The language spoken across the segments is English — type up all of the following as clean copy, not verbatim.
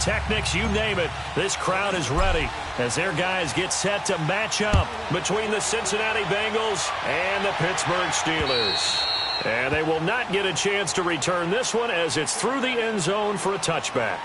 Techniques, you name it, this crowd is ready as their guys get set to match up between the Cincinnati Bengals and the Pittsburgh Steelers. And they will not get a chance to return this one as it's through the end zone for a touchback.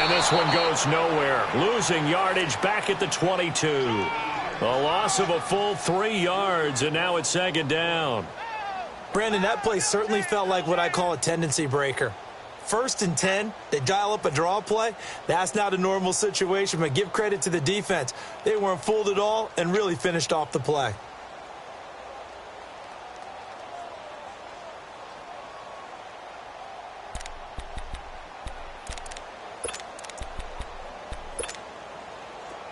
This one goes nowhere. Losing yardage back at the 22. A loss of a full 3 yards, and now it's second down. Brandon, that play certainly felt like what I call a tendency breaker. 1st and 10, they dial up a draw play. That's not a normal situation, but give credit to the defense. They weren't fooled at all and really finished off the play.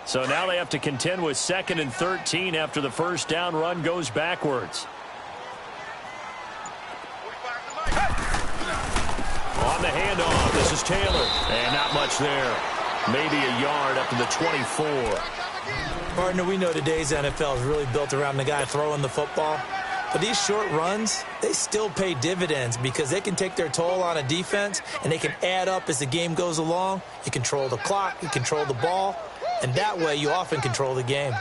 So now they have to contend with 2nd and 13 after the first down run goes backwards. On the handoff, this is Taylor. And not much there. Maybe a yard up to the 24. Partner, we know today's NFL is really built around the guy throwing the football. But these short runs, they still pay dividends because they can take their toll on a defense and they can add up as the game goes along. You control the clock, you control the ball. And that way, you often control the game.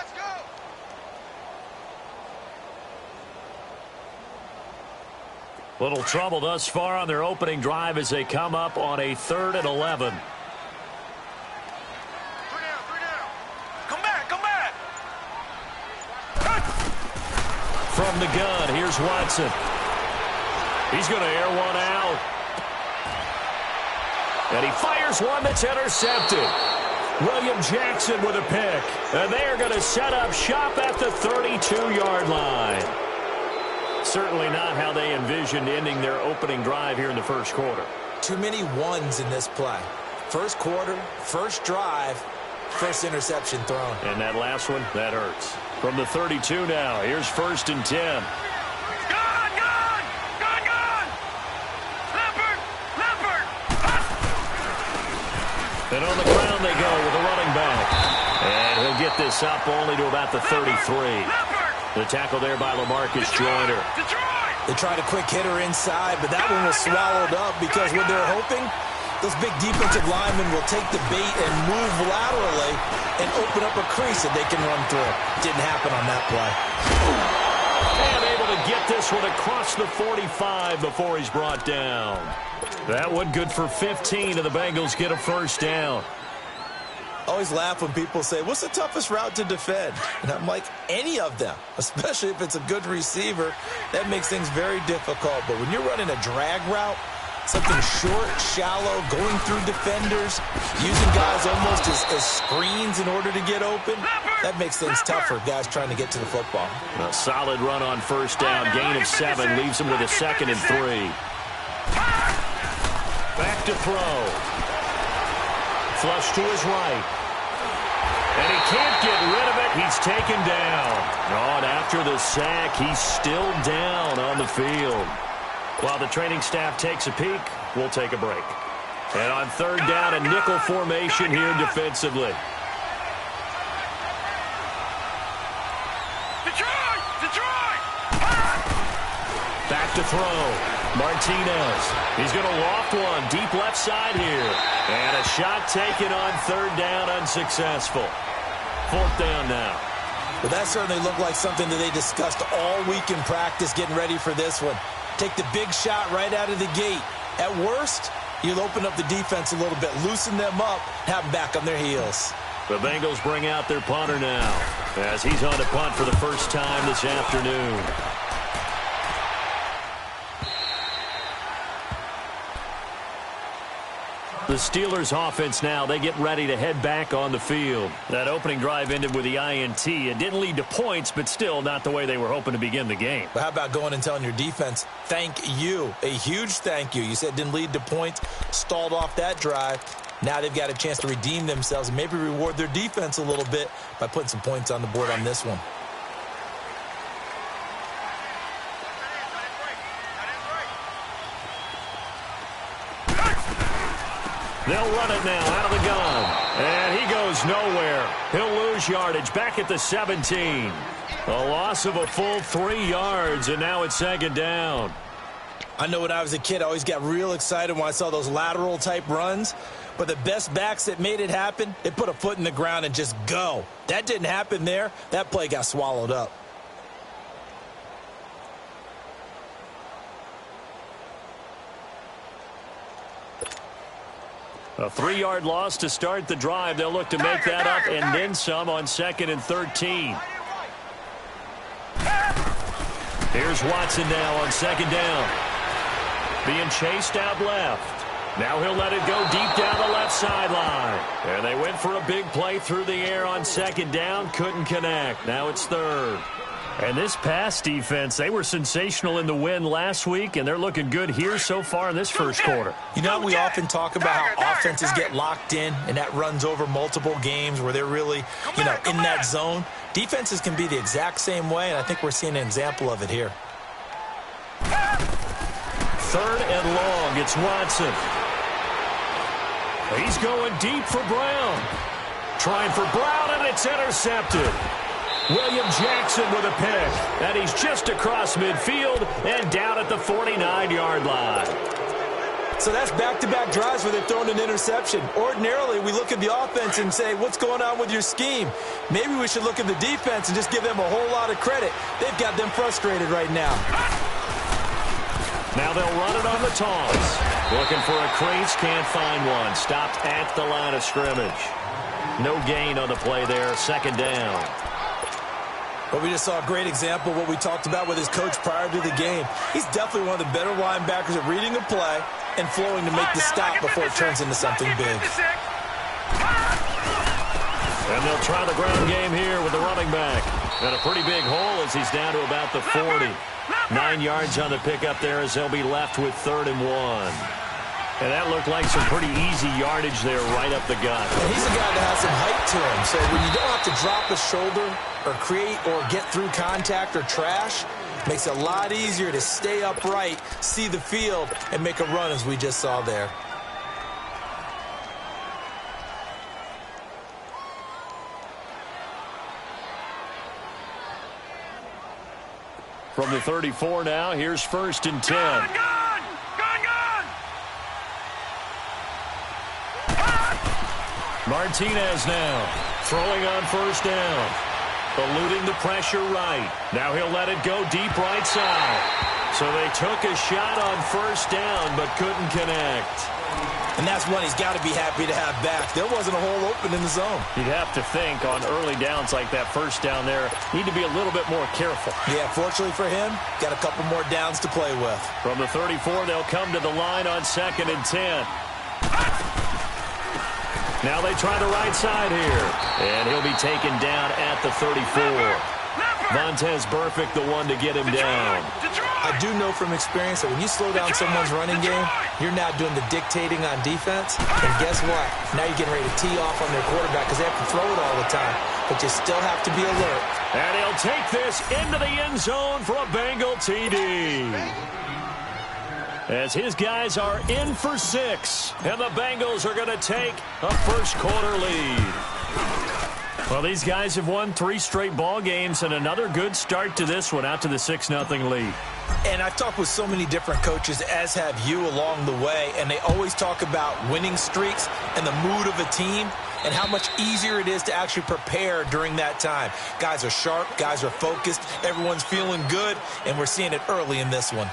Little trouble thus far on their opening drive as they come up on a 3rd and 11. 3 down. Come back. From the gun, here's Watson. He's going to air one out. And he fires one that's intercepted. William Jackson with a pick. And they are going to set up shop at the 32-yard line. Certainly not how they envisioned ending their opening drive here in the first quarter. Too many ones in this play. First quarter, first drive, first interception thrown. And that last one, that hurts. From the 32 now, here's 1st and 10. And on the ground they go with a running back. And he'll get this up only to about the 33. The tackle there by LaMarcus Joyner. They tried a quick hitter inside, but that one was swallowed up because what they're hoping, those big defensive linemen will take the bait and move laterally and open up a crease that they can run through. Didn't happen on that play. And able to get this one across the 45 before he's brought down. That one good for 15, and the Bengals get a first down. I always laugh when people say, what's the toughest route to defend? And I'm like, any of them, especially if it's a good receiver. That makes things very difficult. But when you're running a drag route, something short, shallow, going through defenders, using guys almost as screens in order to get open, that makes things tougher, guys trying to get to the football. A solid run on first down. Gain of 7 leaves him with a 2nd and 3. Back to throw. Flush to his right. And he can't get rid of it. He's taken down. Oh, and after the sack, he's still down on the field. While the training staff takes a peek, we'll take a break. And on 3rd down, a nickel formation here defensively. Detroit! Back to throw. Martinez. He's going to loft one deep left side here. And a shot taken on 3rd down, unsuccessful. 4th down now. Well, that certainly looked like something that they discussed all week in practice getting ready for this one. Take the big shot right out of the gate. At worst, you'll open up the defense a little bit, loosen them up, have them back on their heels. The Bengals bring out their punter now as he's on to punt for the first time this afternoon. The Steelers offense now, they get ready to head back on the field. That opening drive ended with the INT. It didn't lead to points, but still not the way they were hoping to begin the game. But how about going and telling your defense, thank you, a huge thank you. You said it didn't lead to points, stalled off that drive. Now they've got a chance to redeem themselves and maybe reward their defense a little bit by putting some points on the board on this one. They'll run it now out of the gun. And he goes nowhere. He'll lose yardage back at the 17. A loss of a full 3 yards, and now it's second down. I know when I was a kid, I always got real excited when I saw those lateral-type runs. But the best backs that made it happen, they put a foot in the ground and just go. That didn't happen there. That play got swallowed up. A 3-yard loss to start the drive. They'll look to make that up and then some on 2nd and 13. Here's Watson now on 2nd down. Being chased out left. Now he'll let it go deep down the left sideline. And they went for a big play through the air on 2nd down. Couldn't connect. Now it's 3rd. And this pass defense, they were sensational in the win last week, and they're looking good here so far in this first quarter. You know, we often talk about how offenses get locked in, and that runs over multiple games where they're really, in that zone. Defenses can be the exact same way, and I think we're seeing an example of it here. 3rd and long. It's Watson. He's going deep for Brown. Trying for Brown, and it's intercepted. William Jackson with a pick, and he's just across midfield and down at the 49-yard line. So that's back-to-back drives where they're throwing an interception. Ordinarily, we look at the offense and say, what's going on with your scheme? Maybe we should look at the defense and just give them a whole lot of credit. They've got them frustrated right now. Now they'll run it on the toss. Looking for a crease, can't find one. Stopped at the line of scrimmage. No gain on the play there, 2nd down. But we just saw a great example of what we talked about with his coach prior to the game. He's definitely one of the better linebackers at reading a play and flowing to make the stop before it turns into something big. And they'll try the ground game here with the running back. And a pretty big hole as he's down to about the 40. 9 yards on the pickup there as they'll be left with 3rd and 1. And that looked like some pretty easy yardage there right up the gut. And he's a guy that has some height to him. So when you don't have to drop a shoulder or create or get through contact or trash, makes it a lot easier to stay upright, see the field, and make a run as we just saw there. From the 34 now, here's 1st and 10. Martinez now throwing on 1st down. Eluding the pressure right. Now he'll let it go deep right side. So they took a shot on 1st down but couldn't connect. And that's one he's got to be happy to have back. There wasn't a hole open in the zone. You'd have to think on early downs like that 1st down there, need to be a little bit more careful. Yeah, fortunately for him, got a couple more downs to play with. From the 34, they'll come to the line on 2nd and 10. Now they try the right side here. And he'll be taken down at the 34. Vontaze Burfict, the one to get him down. I do know from experience that when you slow down someone's running game, you're now doing the dictating on defense. And guess what? Now you're getting ready to tee off on their quarterback because they have to throw it all the time. But you still have to be alert. And he'll take this into the end zone for a Bengal TD. As his guys are in for 6. And the Bengals are going to take a first-quarter lead. Well, these guys have won 3 straight ball games and another good start to this one out to the 6-0 lead. And I've talked with so many different coaches, as have you along the way, and they always talk about winning streaks and the mood of a team and how much easier it is to actually prepare during that time. Guys are sharp, guys are focused, everyone's feeling good, and we're seeing it early in this one.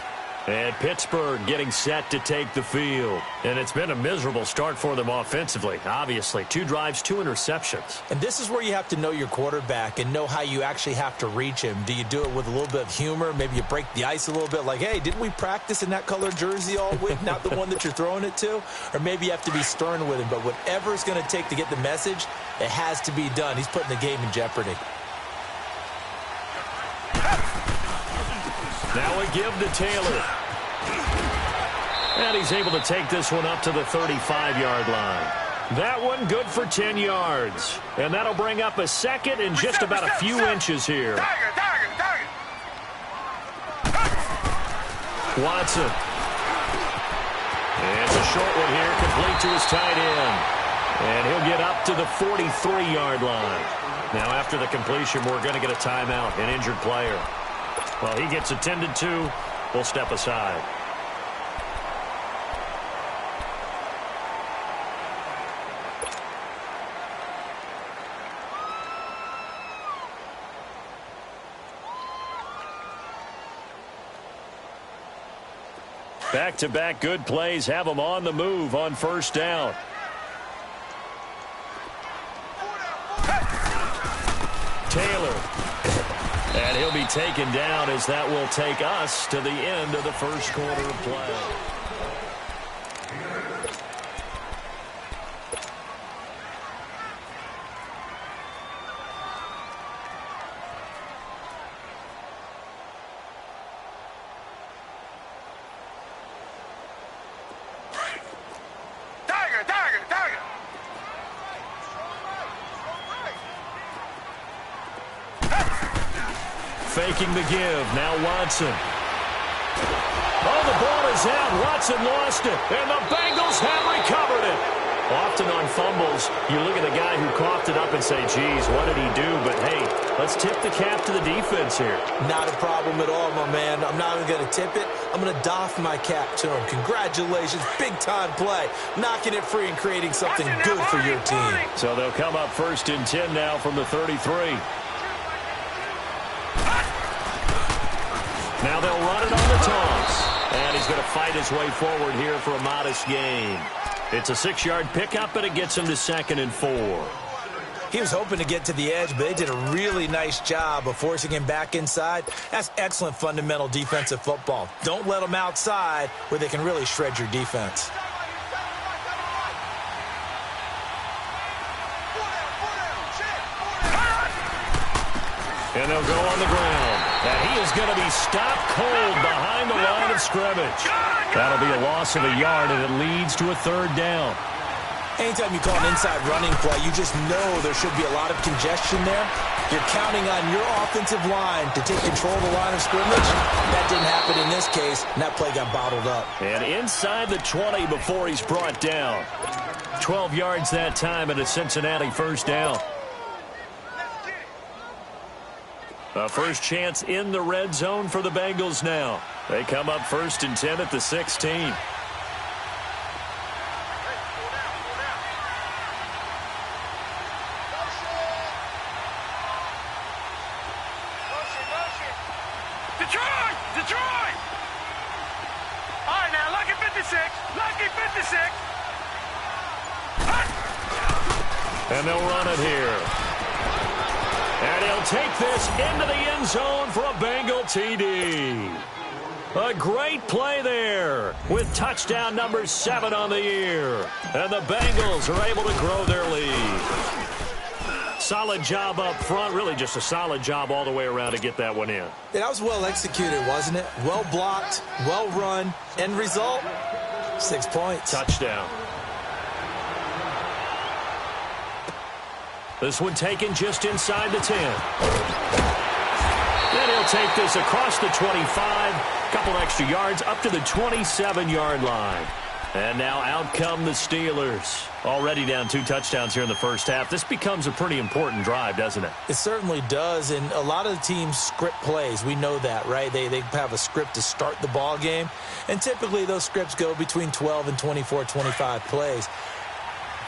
And Pittsburgh getting set to take the field. And it's been a miserable start for them offensively, obviously. 2 drives, 2 interceptions. And this is where you have to know your quarterback and know how you actually have to reach him. Do you do it with a little bit of humor? Maybe you break the ice a little bit like, hey, didn't we practice in that color jersey all week, not the one that you're throwing it to? Or maybe you have to be stern with him. But whatever it's going to take to get the message, it has to be done. He's putting the game in jeopardy. Now a give to Taylor. And he's able to take this one up to the 35-yard line. That one good for 10 yards. And that'll bring up a second and just about a few inches here. Watson. And it's a short one here, complete to his tight end. And he'll get up to the 43-yard line. Now after the completion, we're going to get a timeout, an injured player. Well, he gets attended to. We'll step aside. Back-to-back good plays have them on the move on first down. Taylor. And he'll be taken down as that will take us to the end of the first quarter of play. Faking the give. Now Watson. Oh, the ball is out. Watson lost it. And the Bengals have recovered it. Often on fumbles, you look at the guy who coughed it up and say, geez, what did he do? But, hey, let's tip the cap to the defense here. Not a problem at all, my man. I'm not even going to tip it. I'm going to doff my cap to him. Congratulations. Big-time play. Knocking it free and creating something good for your team. So they'll come up 1st and 10 now from the 33. Now they'll run it on the toss. And he's going to fight his way forward here for a modest gain. It's a 6-yard pickup, and it gets him to 2nd and 4. He was hoping to get to the edge, but they did a really nice job of forcing him back inside. That's excellent fundamental defensive football. Don't let them outside where they can really shred your defense. And they'll go on the ground. And he is going to be stopped cold behind the line of scrimmage. That'll be a loss of a yard, and it leads to a 3rd down. Anytime you call an inside running play, you just know there should be a lot of congestion there. You're counting on your offensive line to take control of the line of scrimmage. That didn't happen in this case, and that play got bottled up. And inside the 20 before he's brought down. 12 yards that time, and a Cincinnati 1st down. A first chance in the red zone for the Bengals now. They come up 1st and 10 at the 16. Detroit! Detroit! All right, now, lucky 56. Lucky 56. And they'll run it here. And he'll take this into the end zone for a Bengal TD. A great play there with touchdown number 7 on the year. And the Bengals are able to grow their lead. Solid job up front. Really just a solid job all the way around to get that one in. That was well executed, wasn't it? Well blocked, well run. End result, 6 points. Touchdown. This one taken just inside the 10. Then he'll take this across the 25. Couple extra yards up to the 27-yard line. And now out come the Steelers. Already down 2 touchdowns here in the first half. This becomes a pretty important drive, doesn't it? It certainly does, and a lot of the teams script plays. We know that, right? They have a script to start the ball game, and typically those scripts go between 12 and 24, 25 plays.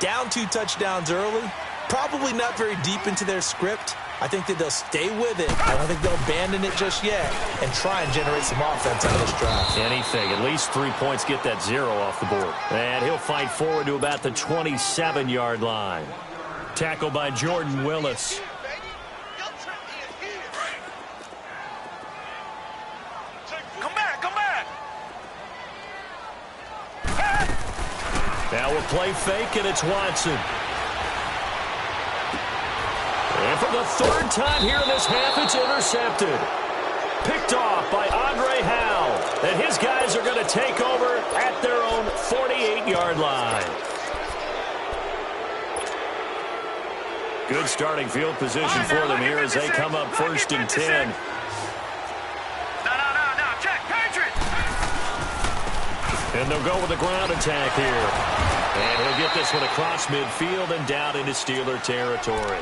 Down 2 touchdowns early, probably not very deep into their script, I think that they'll stay with it. I don't think they'll abandon it just yet and try and generate some offense on this drive. Anything. At least 3 points, get that 0 off the board. And he'll fight forward to about the 27-yard line. Tackled by Jordan Willis. Come back. Now a play fake, and it's Watson. And for the third time here in this half, it's intercepted. Picked off by Andre Howe. And his guys are going to take over at their own 48-yard line. Good starting field position for them here as they come up 1st and 10. No. Check. Patriot. And they'll go with the ground attack here. And he'll get this one across midfield and down into Steeler territory.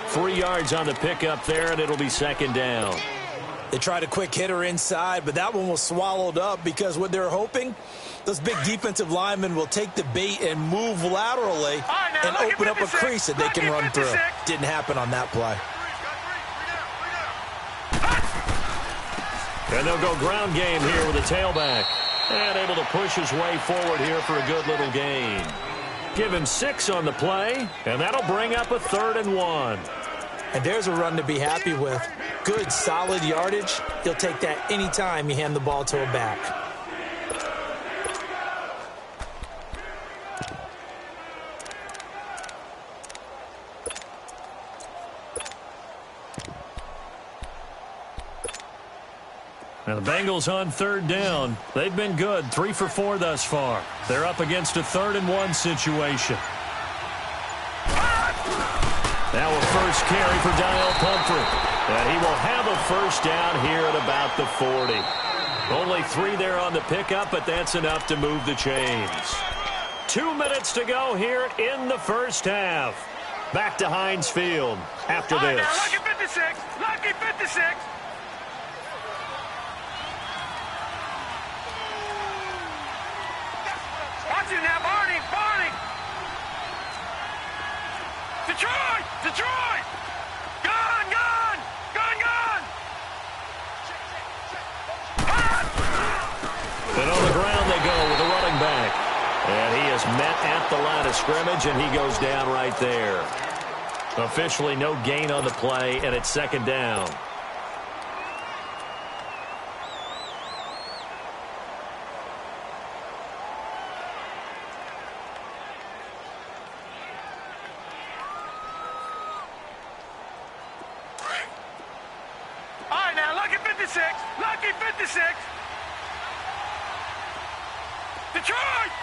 3 yards on the pickup there, and it'll be 2nd down. They tried a quick hitter inside, but that one was swallowed up because what they're hoping, those big defensive linemen will take the bait and move laterally and open up a crease that they can run through. Didn't happen on that play. And they'll go ground game here with a tailback. And able to push his way forward here for a good little gain. Give him 6 on the play, and that'll bring up a 3rd and 1. And there's a run to be happy with. Good, solid yardage. You'll take that anytime you hand the ball to a back. Now the Bengals on 3rd down. They've been good, 3 for 4 thus far. They're up against a 3rd and 1 situation. Now a first carry for Daniel Pumphrey. And he will have a 1st down here at about the 40. Only 3 there on the pickup, but that's enough to move the chains. 2 minutes to go here in the 1st half. Back to Heinz Field after this. Lucky 56. Lucky 56. Watch it now, Barney. Detroit. Gone. And on the ground they go with a running back. And he is met at the line of scrimmage, and he goes down right there. Officially no gain on the play, and it's 2nd down. All right, now, lucky 56.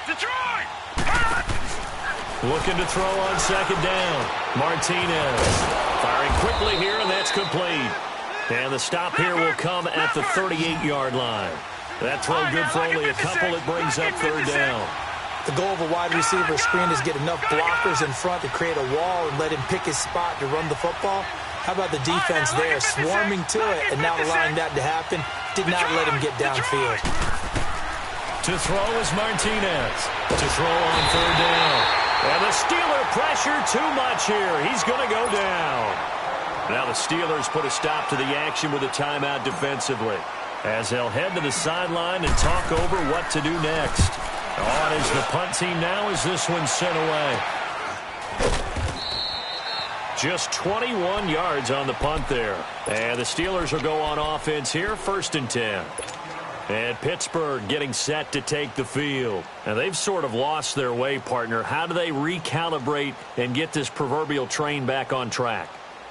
Detroit. Looking to throw on 2nd down. Martinez firing quickly here, and that's complete. And the stop here will come at the 38-yard line. That throw good for only a couple. It brings up 3rd down. The goal of a wide receiver screen is get enough blockers in front to create a wall and let him pick his spot to run the football. How about the defense there, swarming to it and not allowing that to happen? Did not let him get downfield. To throw is Martinez. To throw on 3rd down. And the Steeler pressure too much here. He's going to go down. Now the Steelers put a stop to the action with a timeout defensively, as they'll head to the sideline and talk over what to do next. On is the punt team now as this one's sent away. Just 21 yards on the punt there. And the Steelers will go on offense here, 1st and 10. And Pittsburgh getting set to take the field. And they've sort of lost their way, partner. How do they recalibrate and get this proverbial train back on track?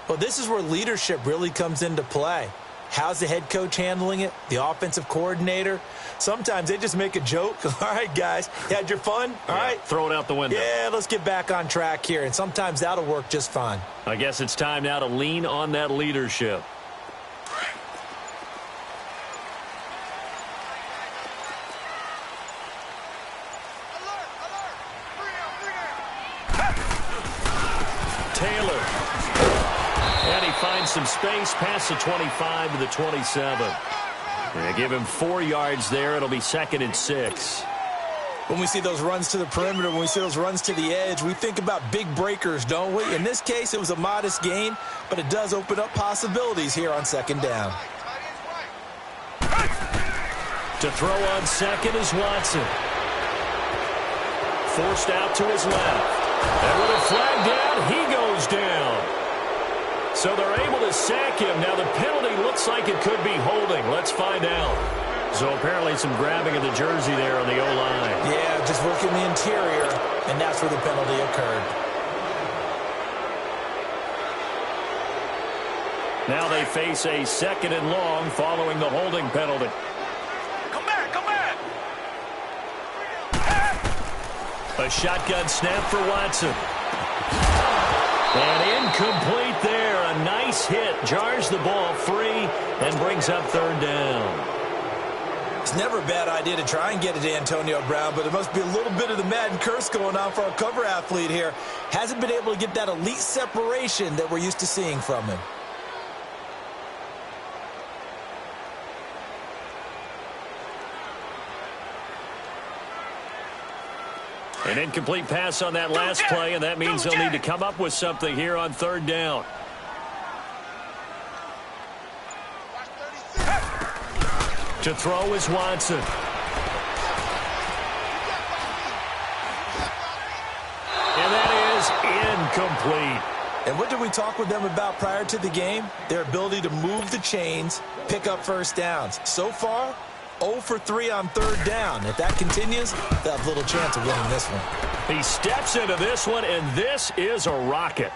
Well, this is where leadership really comes into play. How's the head coach handling it? The offensive coordinator? Sometimes they just make a joke. All right, guys, you had your fun? All right. Throw it out the window. Yeah, let's get back on track here. And sometimes that'll work just fine. I guess it's time now to lean on that leadership. Taylor. And he finds some space past the 25 to the 27. They give him 4 yards there. It'll be 2nd and 6. When we see those runs to the perimeter, when we see those runs to the edge, we think about big breakers, don't we? In this case, it was a modest gain, but it does open up possibilities here on second down. To throw on second is Watson. Forced out to his left. And with a flag down, he goes down. So they're able to sack him. Now the penalty looks like it could be holding. Let's find out. So apparently some grabbing of the jersey there on the O-line. Yeah, just working the interior, and that's where the penalty occurred. Now they face a second and long following the holding penalty. Come back, come back. A shotgun snap for Watson. And incomplete there. A nice hit. Jars the ball free and brings up third down. It's never a bad idea to try and get it to Antonio Brown, but it must be a little bit of the Madden curse going on for our cover athlete here. Hasn't been able to get that elite separation that we're used to seeing from him. An incomplete pass on that last play, and that means they'll need to come up with something here on third down. To throw is Watson. And that is incomplete. And what did we talk with them about prior to the game? Their ability to move the chains, pick up first downs. So far, 0 for 3 on third down. If that continues, they'll have little chance of winning this one. He steps into this one, and this is a rocket.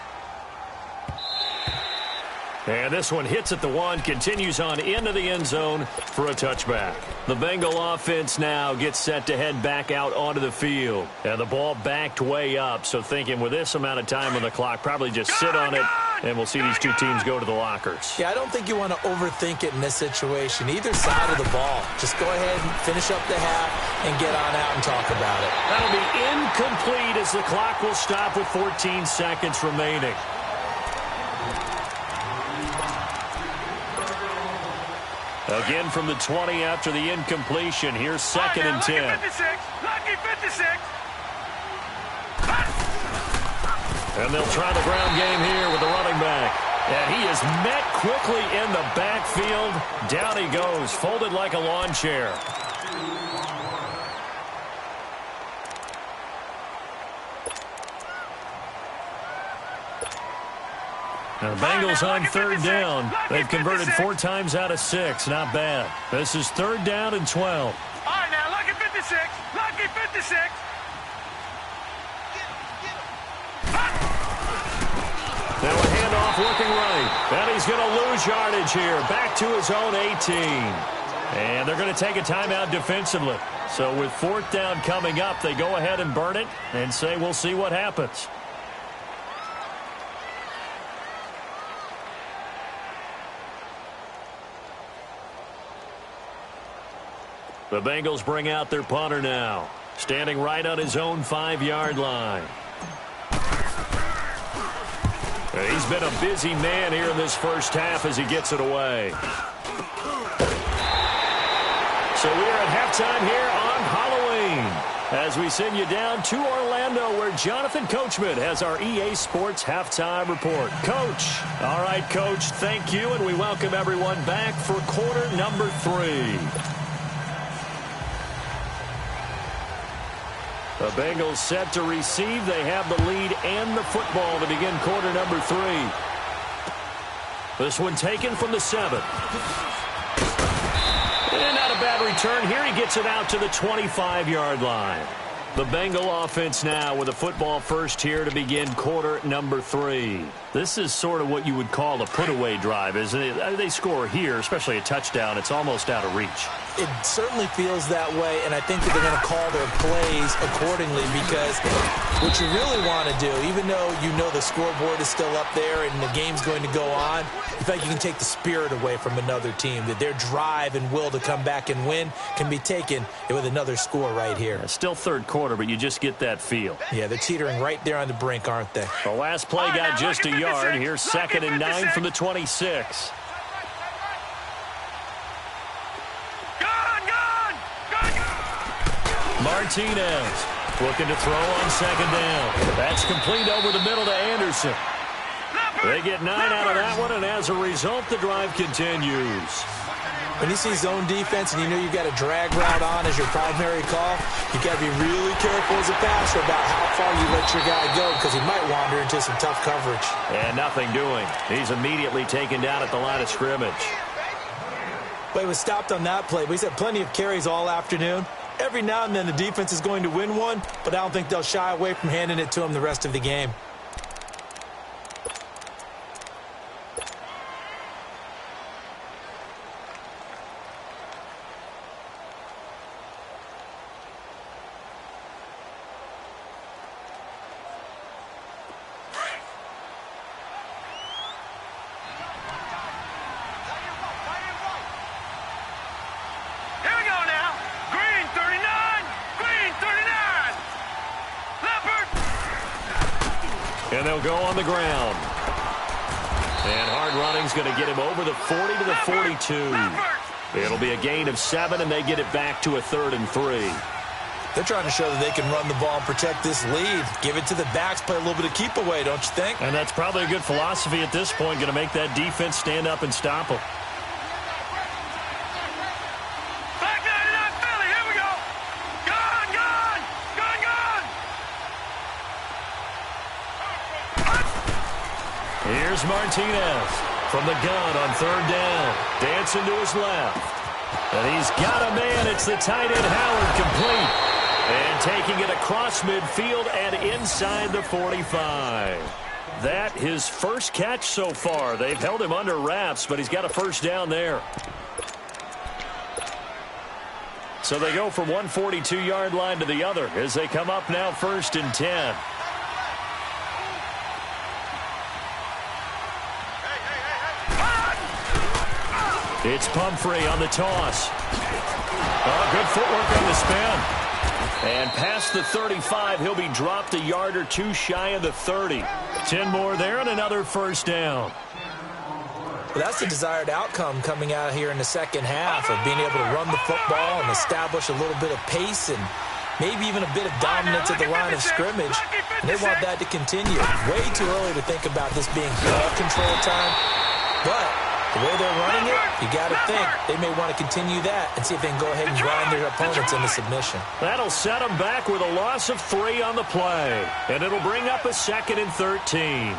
And this one hits at the one, continues on into the end zone for a touchback. The Bengal offense now gets set to head back out onto the field. And the ball backed way up, so thinking with this amount of time on the clock, probably just sit on it, and we'll see these two teams go to the lockers. Yeah, I don't think you want to overthink it in this situation. Either side of the ball. Just go ahead and finish up the half and get on out and talk about it. That'll be incomplete as the clock will stop with 14 seconds remaining. Again from the 20 after the incompletion. Here's second and 10. Lucky 56. Lucky 56. And they'll try the ground game here with the running back. And he is met quickly in the backfield. Down he goes, folded like a lawn chair. Now the Bengals on third down. They've converted 4 times out of 6. Not bad. This is third down and 12. All right, now, lucky 56. Lucky 56. Now a handoff looking right. And he's going to lose yardage here. Back to his own 18. And they're going to take a timeout defensively. So with fourth down coming up, they go ahead and burn it and say we'll see what happens. The Bengals bring out their punter now, standing right on his own 5-yard line. He's been a busy man here in this first half as he gets it away. So we're at halftime here on Halloween as we send you down to Orlando where Jonathan Coachman has our EA Sports halftime report. Coach. All right, Coach, thank you, and we welcome everyone back for quarter number 3. The Bengals set to receive. They have the lead and the football to begin quarter number 3. This one taken from the 7. And not a bad return here. He gets it out to the 25-yard line. The Bengal offense now with a football first here to begin quarter number 3. This is sort of what you would call a put-away drive, isn't it? They score here, especially a touchdown. It's almost out of reach. It certainly feels that way, and I think that they're going to call their plays accordingly because what you really want to do, even though you know the scoreboard is still up there and the game's going to go on, in fact, you can take the spirit away from another team, that their drive and will to come back and win can be taken with another score right here. Still third quarter, but you just get that feel. Yeah, they're teetering right there on the brink, aren't they? The last play got just a yard. Here's second and 9 from the 26. Martinez. Looking to throw on second down. That's complete over the middle to Anderson. They get 9 out of that one, and as a result, the drive continues. When you see zone defense and you know you've got a drag route on as your primary call, you've got to be really careful as a passer about how far you let your guy go because he might wander into some tough coverage. And nothing doing. He's immediately taken down at the line of scrimmage. But he was stopped on that play, but he's had plenty of carries all afternoon. Every now and then the defense is going to win one, but I don't think they'll shy away from handing it to him the rest of the game. And they'll go on the ground. And hard running's going to get him over the 40 to the 42. It'll be a gain of 7, and they get it back to a 3rd and 3. They're trying to show that they can run the ball and protect this lead. Give it to the backs, play a little bit of keep away, don't you think? And that's probably a good philosophy at this point, going to make that defense stand up and stop them. Here's Martinez from the gun on 3rd down. Dancing to his left. And he's got a man. It's the tight end Howard, complete. And taking it across midfield and inside the 45. That his first catch so far. They've held him under wraps, but he's got a first down there. So they go from one 42-yard line to the other as they come up now 1st and 10. It's Pumphrey on the toss. Oh, good footwork on the spin. And past the 35, he'll be dropped a yard or two shy of the 30. 10 more there and another first down. Well, that's the desired outcome coming out here in the second half of being able to run the football and establish a little bit of pace and maybe even a bit of dominance at the line of scrimmage. And they want that to continue. Way too early to think about this being ball control time. But the way they're running it, you got to think they may want to continue that and see if they can go ahead and grind their opponents into submission. That'll set them back with a loss of 3 on the play. And it'll bring up a 2nd and 13.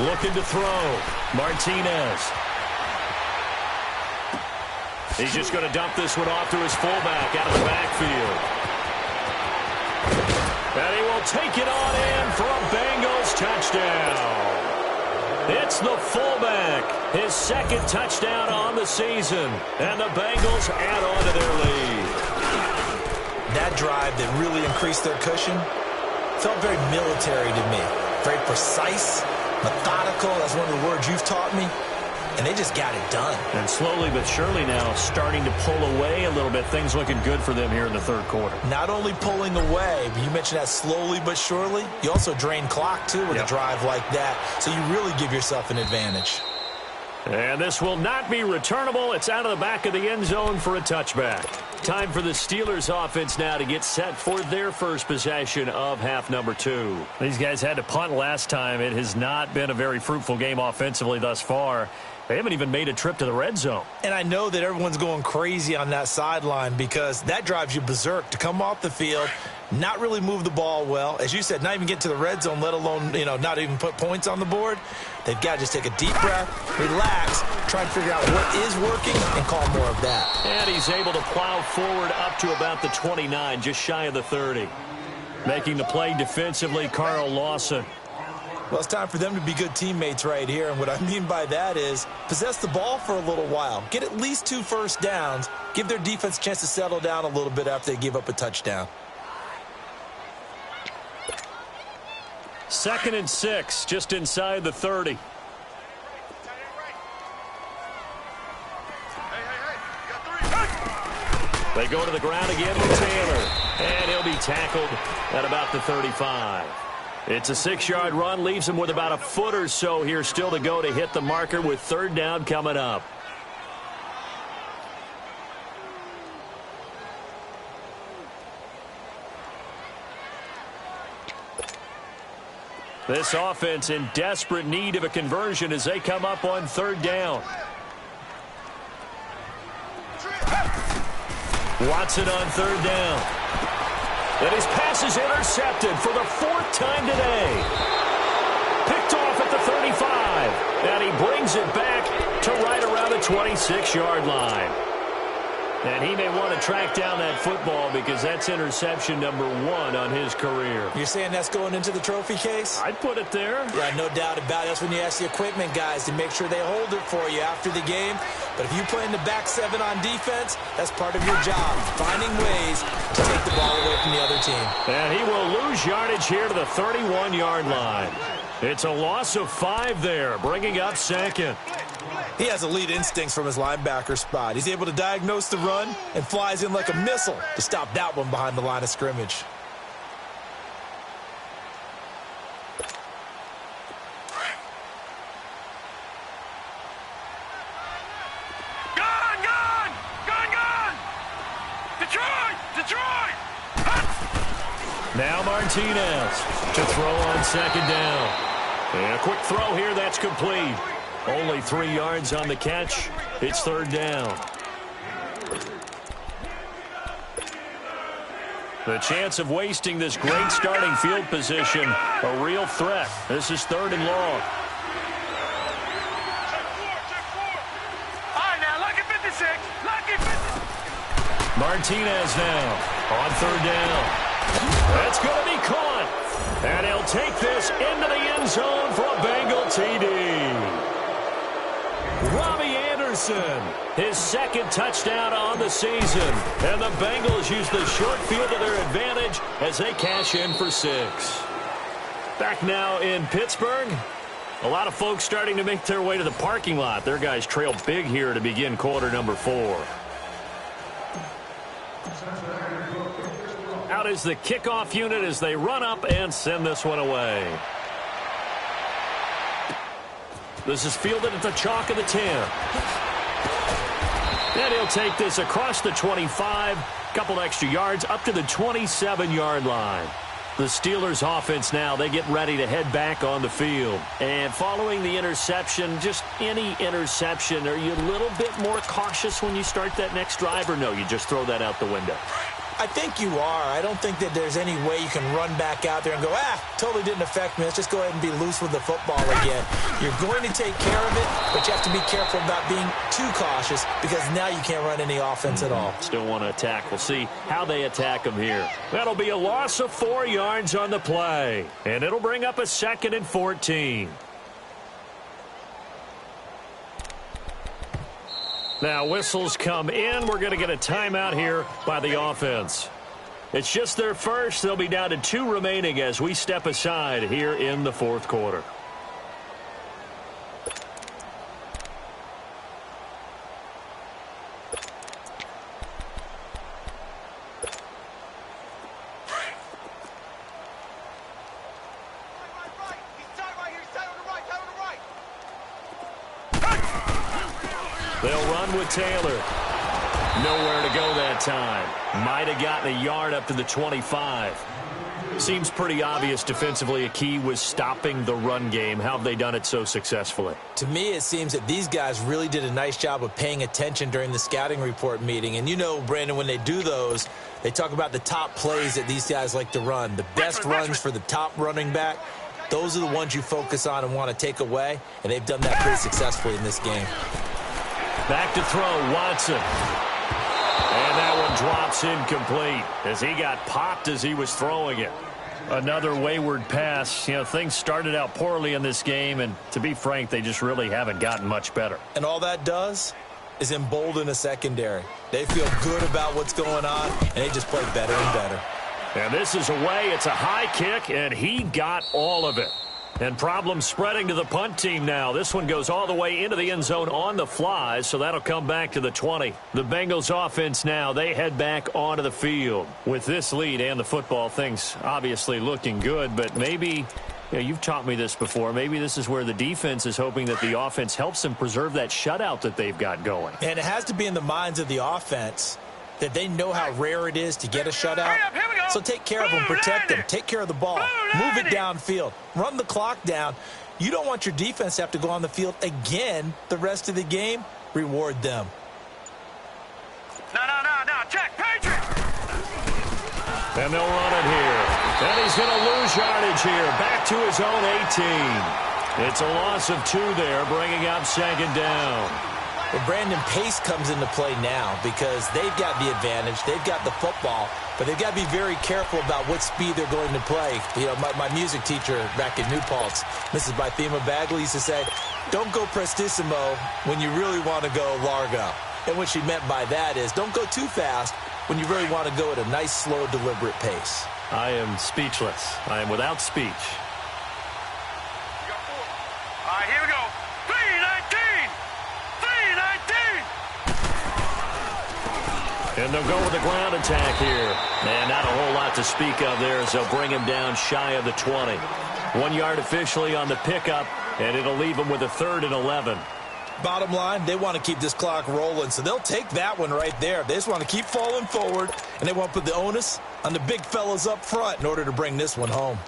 Looking to throw. Martinez. He's just going to dump this one off to his fullback out of the backfield. And he will take it on in for a Bengals touchdown. It's the fullback. His 2nd touchdown on the season. And the Bengals add on to their lead. That drive that really increased their cushion felt very military to me. Very precise. Methodical, that's one of the words you've taught me. And they just got it done. And slowly but surely now starting to pull away a little bit. Things looking good for them here in the 3rd quarter. Not only pulling away, but you mentioned that slowly but surely. You also drain clock, too, with a drive like that. So you really give yourself an advantage. And this will not be returnable. It's out of the back of the end zone for a touchback. Time for the Steelers offense now to get set for their first possession of half number 2. These guys had to punt last time. It has not been a very fruitful game offensively thus far. They haven't even made a trip to the red zone. And I know that everyone's going crazy on that sideline because that drives you berserk to come off the field, not really move the ball well. As you said, not even get to the red zone, let alone, not even put points on the board. They've got to just take a deep breath, relax, try and figure out what is working, and call more of that. And he's able to plow forward up to about the 29, just shy of the 30. Making the play defensively, Carl Lawson. Well, it's time for them to be good teammates right here, and what I mean by that is possess the ball for a little while, get at least 2 first downs, give their defense a chance to settle down a little bit after they give up a touchdown. 2nd and 6, just inside the 30. They go to the ground again with Taylor, and he'll be tackled at about the 35. It's a 6-yard run, leaves him with about a foot or so here still to go to hit the marker with 3rd down coming up. This offense in desperate need of a conversion as they come up on 3rd down. Watson on 3rd down. And his pass is intercepted for the 4th time today. Picked off at the 35. And he brings it back to right around the 26-yard line. And he may want to track down that football because that's interception number 1 on his career. You're saying that's going into the trophy case? I'd put it there. Yeah, no doubt about it. That's when you ask the equipment guys to make sure they hold it for you after the game. But if you play in the back 7 on defense, that's part of your job, finding ways to take the ball away from the other team. And he will lose yardage here to the 31-yard line. It's a loss of 5 there, bringing up 2nd. He has elite instincts from his linebacker spot. He's able to diagnose the run and flies in like a missile to stop that one behind the line of scrimmage. Detroit! Now Martinez to throw on 2nd down. And a quick throw here, that's complete. Only 3 yards on the catch. It's 3rd down. The chance of wasting this great starting field position, a real threat. This is 3rd and long. All right, now, lucky 56. Lucky 56. Martinez now on 3rd down. That's going to be caught. And he'll take this into the end zone for a Bengal TD. Robbie Anderson, his 2nd touchdown on the season. And the Bengals use the short field to their advantage as they cash in for 6. Back now in Pittsburgh. A lot of folks starting to make their way to the parking lot. Their guys trail big here to begin quarter number 4. Out is the kickoff unit as they run up and send this one away. This is fielded at the chalk of the 10. And he'll take this across the 25, couple extra yards up to the 27-yard line. The Steelers offense now, they get ready to head back on the field. And following the interception, just any interception, are you a little bit more cautious when you start that next drive, or no, you just throw that out the window? I think you are. I don't think that there's any way you can run back out there and go, totally didn't affect me. Let's just go ahead and be loose with the football again. You're going to take care of it, but you have to be careful about being too cautious because now you can't run any offense at all. Still want to attack. We'll see how they attack them here. That'll be a loss of 4 yards on the play, and it'll bring up a 2nd and 14. Now whistles come in. We're going to get a timeout here by the offense. It's just their first. They'll be down to 2 remaining as we step aside here in the 4th quarter. They'll run with Taylor. Nowhere to go that time. Might have gotten a yard up to the 25. Seems pretty obvious defensively a key was stopping the run game. How have they done it so successfully? To me, it seems that these guys really did a nice job of paying attention during the scouting report meeting. And you know, Brandon, when they do those, they talk about the top plays that these guys like to run. The best runs for the top running back. Those are the ones you focus on and want to take away. And they've done that pretty successfully in this game. Back to throw, Watson. And that one drops incomplete as he got popped as he was throwing it. Another wayward pass. You know, things started out poorly in this game, and to be frank, they just really haven't gotten much better. And all that does is embolden a secondary. They feel good about what's going on, and they just play better and better. And this is away. It's a high kick, and he got all of it. And problems spreading to the punt team now. This one goes all the way into the end zone on the fly, so that'll come back to the 20. The Bengals offense now, they head back onto the field. With this lead and the football, things obviously looking good, but maybe, you've taught me this before, maybe this is where the defense is hoping that the offense helps them preserve that shutout that they've got going. And it has to be in the minds of the offense that they know how rare it is to get a shutout. So take care of them, protect them, take care of the ball, move it downfield, run the clock down. You don't want your defense to have to go on the field again the rest of the game. Reward them. No, check, Patriot! And they'll run it here. And he's going to lose yardage here, back to his own 18. It's a loss of 2 there, bringing up second down. Well, Brandon, pace comes into play now because they've got the advantage. They've got the football, but they've got to be very careful about what speed they're going to play. You know, my music teacher back in New Paltz, Mrs. Bythema Bagley, used to say, don't go prestissimo when you really want to go largo. And what she meant by that is don't go too fast when you really want to go at a nice, slow, deliberate pace. I am speechless. I am without speech. All right, here we go. 3-19! And they'll go with the ground attack here. And not a whole lot to speak of there as they'll bring him down shy of the 20. 1 yard officially on the pickup, and it'll leave him with a 3rd and 11. Bottom line, they want to keep this clock rolling, so they'll take that one right there. They just want to keep falling forward, and they want to put the onus on the big fellas up front in order to bring this one home.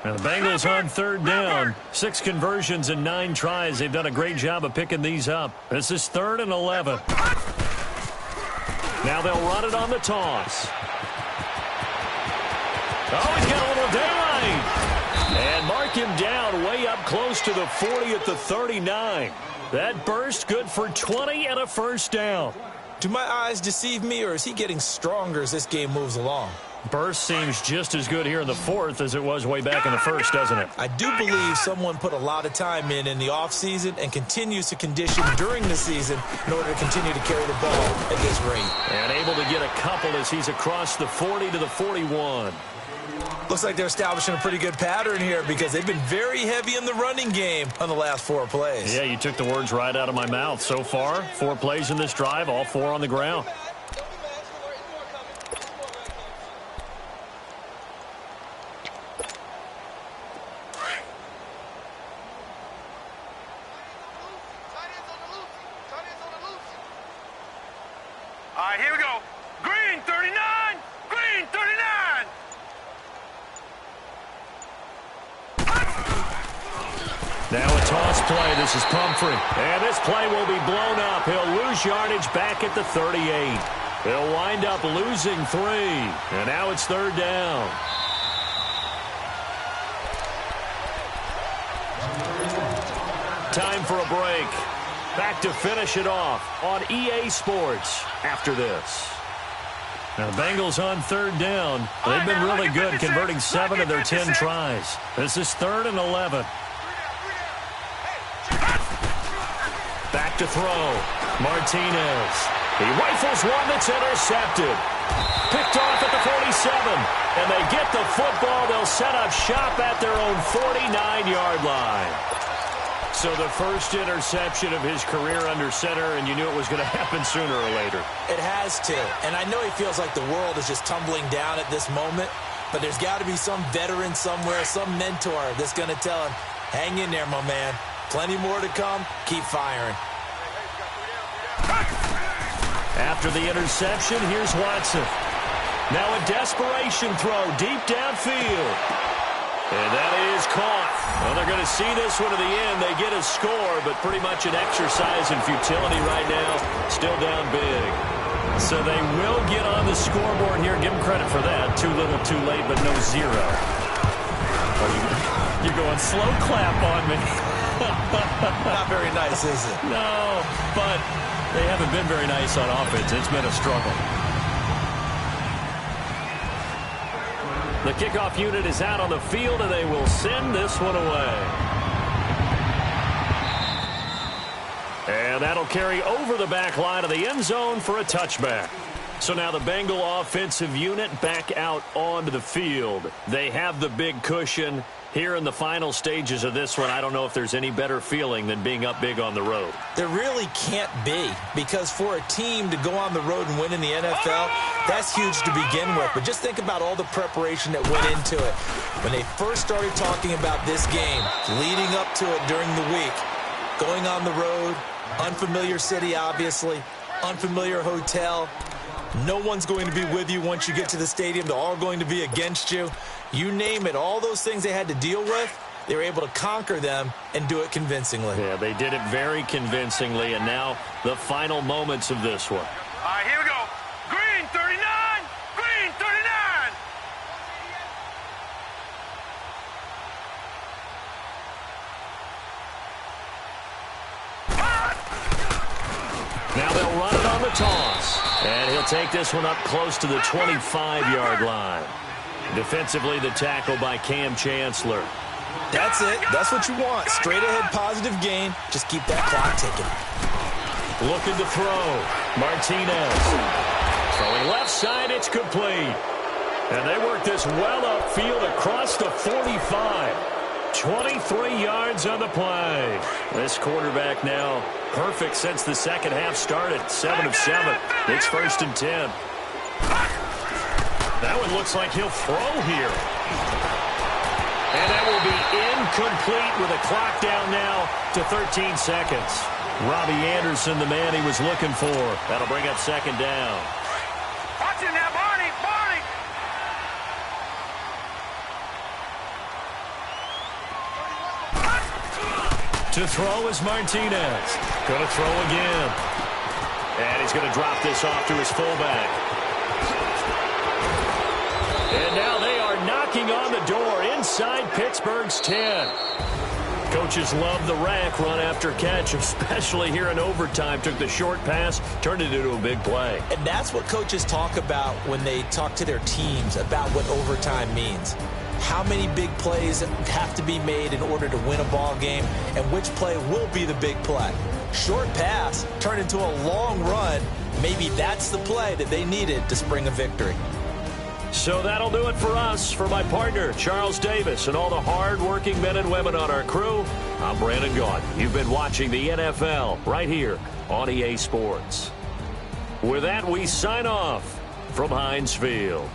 And the Bengals on 3rd down. 6 conversions and 9 tries. They've done a great job of picking these up. This is 3rd and 11. Now they'll run it on the toss. Oh, he's got a little daylight. And mark him down way up close to the 40 at the 39. That burst good for 20 and a 1st down. Do my eyes deceive me, or is he getting stronger as this game moves along? Burst seems just as good here in the 4th as it was way back in the 1st, doesn't it? I do believe someone put a lot of time in the offseason and continues to condition during the season in order to continue to carry the ball at this rate. And able to get a couple as he's across the 40 to the 41. Looks like they're establishing a pretty good pattern here because they've been very heavy in the running game on the last 4 plays. Yeah, you took the words right out of my mouth. So far, 4 plays in this drive, all 4 on the ground. All right, here we go. Green 39! Green 39! Now a toss play. This is Pumphrey. And this play will be blown up. He'll lose yardage back at the 38. He'll wind up losing 3. And now it's 3rd down. Time for a break. Back to finish it off on EA Sports after this. Now the Bengals on 3rd down. They've been really good, converting 7 of their 10 tries. This is 3rd and 11. Back to throw. Martinez. He rifles one that's intercepted. Picked off at the 47. And they get the football. They'll set up shop at their own 49-yard line. So the first interception of his career under center, and you knew it was going to happen sooner or later. It has to. And I know he feels like the world is just tumbling down at this moment, but there's got to be some veteran somewhere, some mentor that's going to tell him, hang in there, my man. Plenty more to come. Keep firing. After the interception, here's Watson. Now a desperation throw deep downfield. And that is caught. Well, they're going to see this one to the end. They get a score, but pretty much an exercise in futility right now. Still down big. So they will get on the scoreboard here. Give them credit for that. Too little, too late, but no 0. You're going slow clap on me. Not very nice, is it? No, but they haven't been very nice on offense. It's been a struggle. The kickoff unit is out on the field, and they will send this one away. And that'll carry over the back line of the end zone for a touchback. So now the Bengal offensive unit back out onto the field. They have the big cushion, Here in the final stages of this one, I don't know if there's any better feeling than being up big on the road. There really can't be, because for a team to go on the road and win in the NFL, that's huge to begin with. But just think about all the preparation that went into it. When they first started talking about this game, leading up to it during the week, going on the road, unfamiliar city, obviously, unfamiliar hotel. No one's going to be with you once you get to the stadium. They're all going to be against you. You name it, all those things they had to deal with, they were able to conquer them and do it convincingly. Yeah, they did it very convincingly, and now the final moments of this one. All right, here we go. Green 39, green 39. Now they'll run it on the toss. And he'll take this one up close to the 25-yard line. Defensively, the tackle by Cam Chancellor. That's it. That's what you want. Straight ahead positive gain. Just keep that clock ticking. Looking to throw. Martinez. Throwing left side, it's complete. And they work this well upfield across the 45. 23 yards on the play. This quarterback now perfect since the second half started. 7 of 7. It's 1st and 10. That one looks like he'll throw here. And that will be incomplete with a clock down now to 13 seconds. Robbie Anderson, the man he was looking for. That'll bring up 2nd down. Watch it now, Barney, Barney. To throw is Martinez. Going to throw again. And he's going to drop this off to his fullback. And now they are knocking on the door inside Pittsburgh's 10. Coaches love the rack run after catch, especially here in overtime. Took the short pass, turned it into a big play. And that's what coaches talk about when they talk to their teams about what overtime means. How many big plays have to be made in order to win a ball game, and which play will be the big play. Short pass turned into a long run. Maybe that's the play that they needed to spring a victory. So that'll do it for us. For my partner, Charles Davis, and all the hard-working men and women on our crew, I'm Brandon Gaudin. You've been watching the NFL right here on EA Sports. With that, we sign off from Heinz Field.